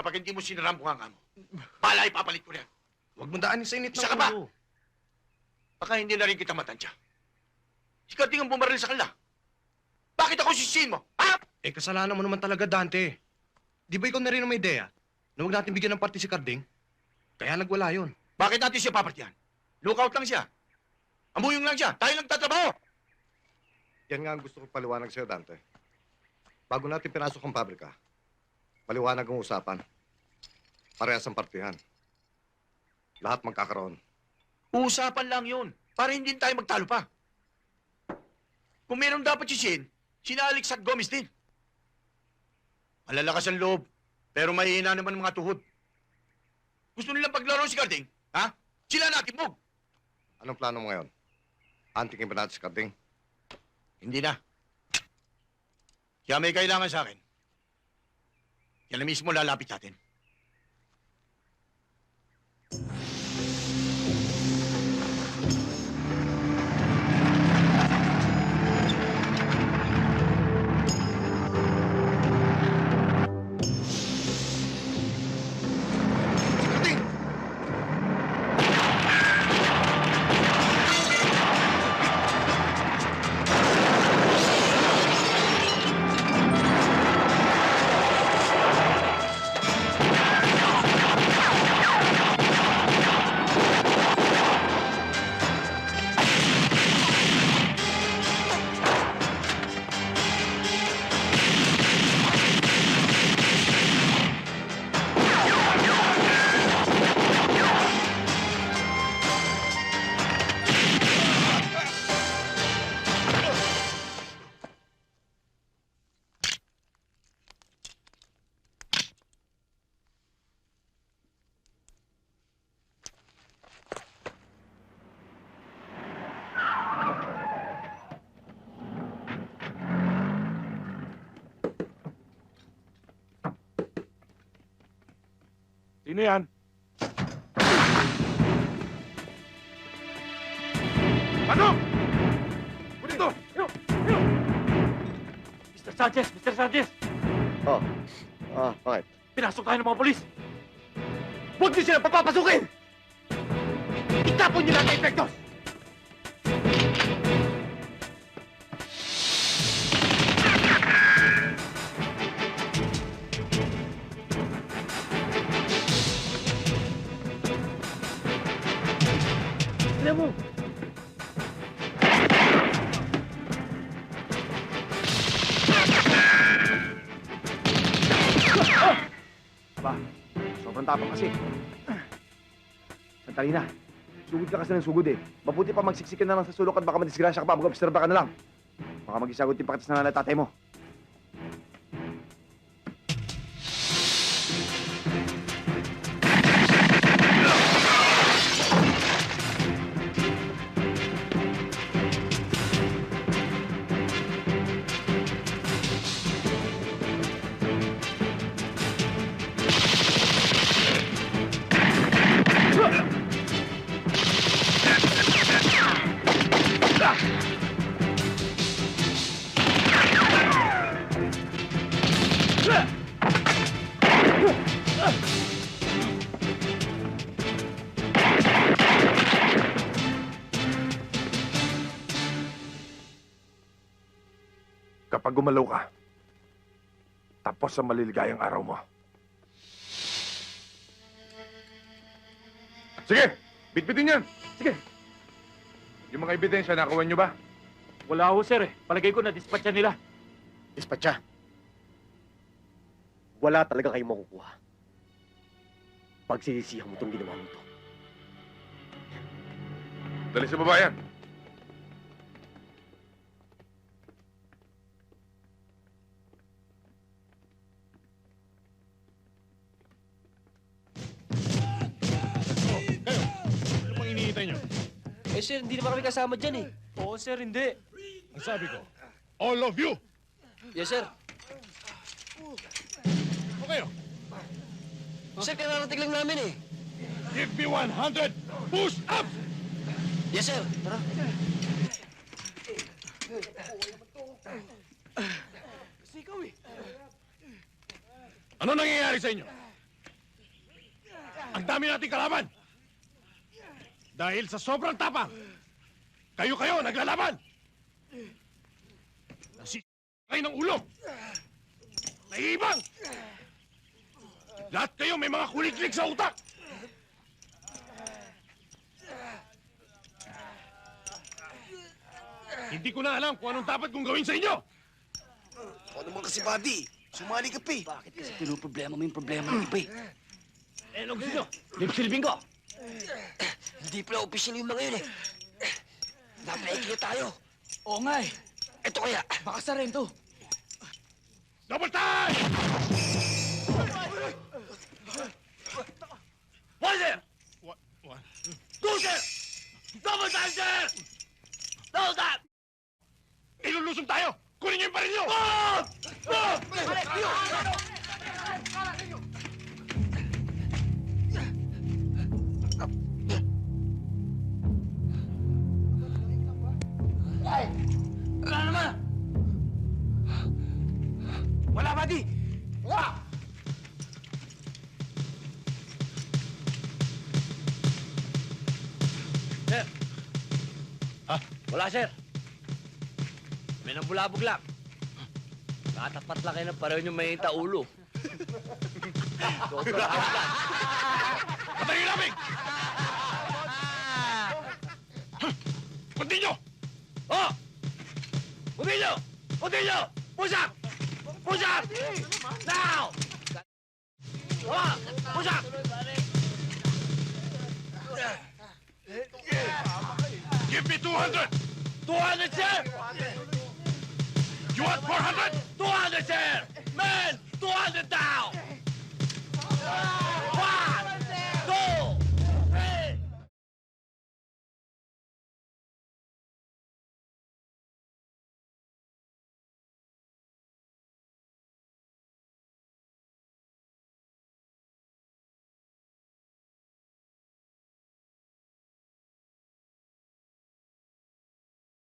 kapag hindi mo sinaram ang mo. Pala ipapalit ko na yan. Huwag mong daanin sa init ng Isa ka ba? ulo. Baka hindi na rin kita matansya. Ikaw din ang bumaril sa kanila. Bakit ako sisihin mo? Ha? Eh, kasalanan mo naman talaga, Dante. Di ba ikaw na rin ang may ideya na huwag natin bigyan ng party si Carding? Kaya nagwala yun. Bakit natin siya papartihan? Lookout lang siya. Amuyong lang siya. Tayo lang tatrabaho. Yan nga ang gusto kong paliwanag sa'yo, Dante. Bago natin pinasok ang pabrika, maliwanag ang usapan. Parehas ang partihan. Lahat magkakaroon. Usapan lang yun. Para hindi tayo magtalo pa. Kung meron dapat sisihin, sina Alex at Gomez din. Malalakas ang loob, pero mahihina naman ang mga tuhod. Gusto nilang paglaro si Carding, ha? Sila natin mo. Anong plano mo ngayon? Antingin ba natin si Carding? Hindi na. Kaya may kailangan sa akin. Yan na mismo lalapit natin. Sino yan? Ano? Kunin ito! Mr. Sanchez! Mr. Sanchez! Bakit? Pinasok tayo ng mga polis! Huwag niyo sila papapasukin! Itapon niyo lang kay Pektos! Alam mo! Aba, sobrang tapang kasi. Sandali na. Sugod ka kasi ng sugod eh. Mabuti pa magsiksikan na lang sa sulok at baka madisgrasya ka pa. Mag-obserba ka na lang. Baka mag-isagot yung pakitas na nanay tatay mo. Kapag gumalaw ka, tapos ang maliligayang araw mo. Sige! Bitbitin yan! Sige! Yung mga ebidensya, nakuha nyo ba? Wala ho, sir eh. Palagay ko na-dispatcha nila. Dispatcha. Wala talaga kayong makukuha. Pagsisisihan mo itong ginawa mo ito. Dali sa baba yan. Ano pang iniintay nyo? Eh sir, hindi naman kami kasama dyan eh. Oo, sir, hindi. Ang sabi ko, all of you! Yes sir. O kayo, Sir, kararating lang namin eh. give me 100 push-ups! Yes sir. Tara. Ano nangyayari sa inyo? Ang dami nating kalaban! Dahil sa sobrang tapang, kayo naglalaban! Kayo ng ulo! Naiibang! Lahat kayo may mga kuliklik sa utak! Hindi ko na alam kung anong dapat kong gawin sa inyo! Ako naman kasi, buddy. Sumali ka pa eh. Bakit kasi pinoproblema mo yung problema ng iba eh? Eh, ano gusto nyo? Lip-silipin ko. Hindi pala official yung mga yun eh. Napaikli tayo. Oo nga eh. Ito kaya. Baka sa rin to. Double time! One, sir! What? Two, sir! Double time, sir! Double time! Ilulusong tayo! Kunin niyo yung baril niyo! Bob! Bob! Wala naman! Wala, buddy! Wala! Sir! Wala, sir. May nabulabog lang. Nakatapat lang kayo ng pareho yung may ulo. Patayin namin! Continue! Oh! Continue! Continue! Push up! Push up! Now! Oh! Push up! Give me 200! 200, sir! You want 400? 200, sir!